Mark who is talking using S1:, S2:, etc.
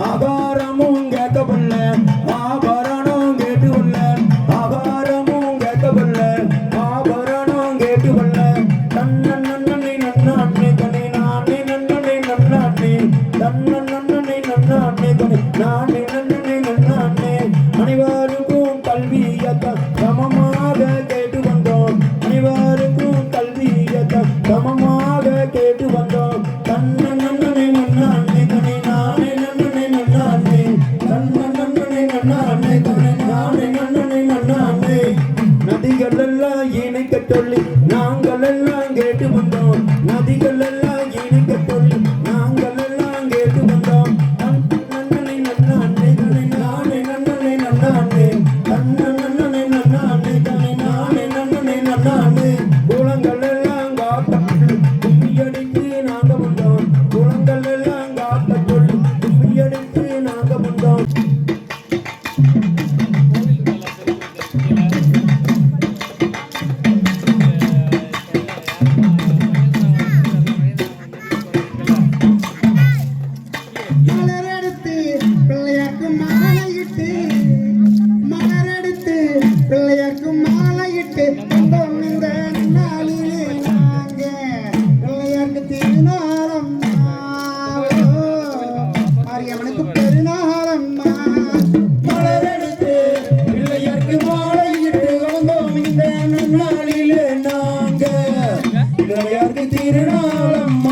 S1: ஆகாரமும் கேட்கப்படல ஆபரணம் கேட்டு கொள்ள ஆகாரமும் கேட்கப்படல ஆபரணம் கேட்டு கொள்ள தன்ன நன்னனை நன்னாண்ணே தனி நானே நன்னனை நன்னாண்ணே தன்ன நன்னனை நன்னாண்ணே தனி நானே நன்னனை நன்னாண்ணே அனைவருக்கும் கல்வியத்த சமமாக கேட்டு வந்தோம் அனைவருக்கும் கல்வியத்த சமமாக கேட்டு வந்தோம் தன்ன நன்னனை நன்னாண்ணே தனி நானே நன்னனை நன்னாண்ணே தன்ன நன்னனை நன்னாண்ணே தனி நானே நன்னனை நன்னாண்ணே நதிகள் எல்லாம் இணைக்க சொல்லி நாங்கள் எல்லாம் கேட்டு வந்தோம் நதிகள் எல்லாம் இணைக்க சொல்லி நாங்கள் எல்லாம் கேட்டு வந்தோம் நன்னனை நன்னாண்ணே தனி நானே நன்னனை நன்னாண்ணே தன்ன நன்னனை நன்னாண்ணே தனி நானே நன்னனை நன்னாண்ணே குளங்கள் எல்லாம் காட்ட கும்மியடித்து நாங்க வந்தோம் குளங்கள் எல்லாம் காட்ட சொல்லி கும்மியடித்து நாங்க வந்தோம்
S2: மலரெடுத்து பிள்ளையாக்கு மாலையிட்டு மலரெடுத்து பிள்ளையாக்கு மாலையிட்டு வந்தோம் இந்த நாளிலே நாங்க பிள்ளையாருக்கு திருநாளம்மா மாரியம்மனுக்கு பெருநாளம்மா
S1: மலரெடுத்து பிள்ளையாருக்கு மாலையிட்டு வந்தோம் இந்த நாளிலே நாங்க பிள்ளையாருக்கு திருநாளம்மா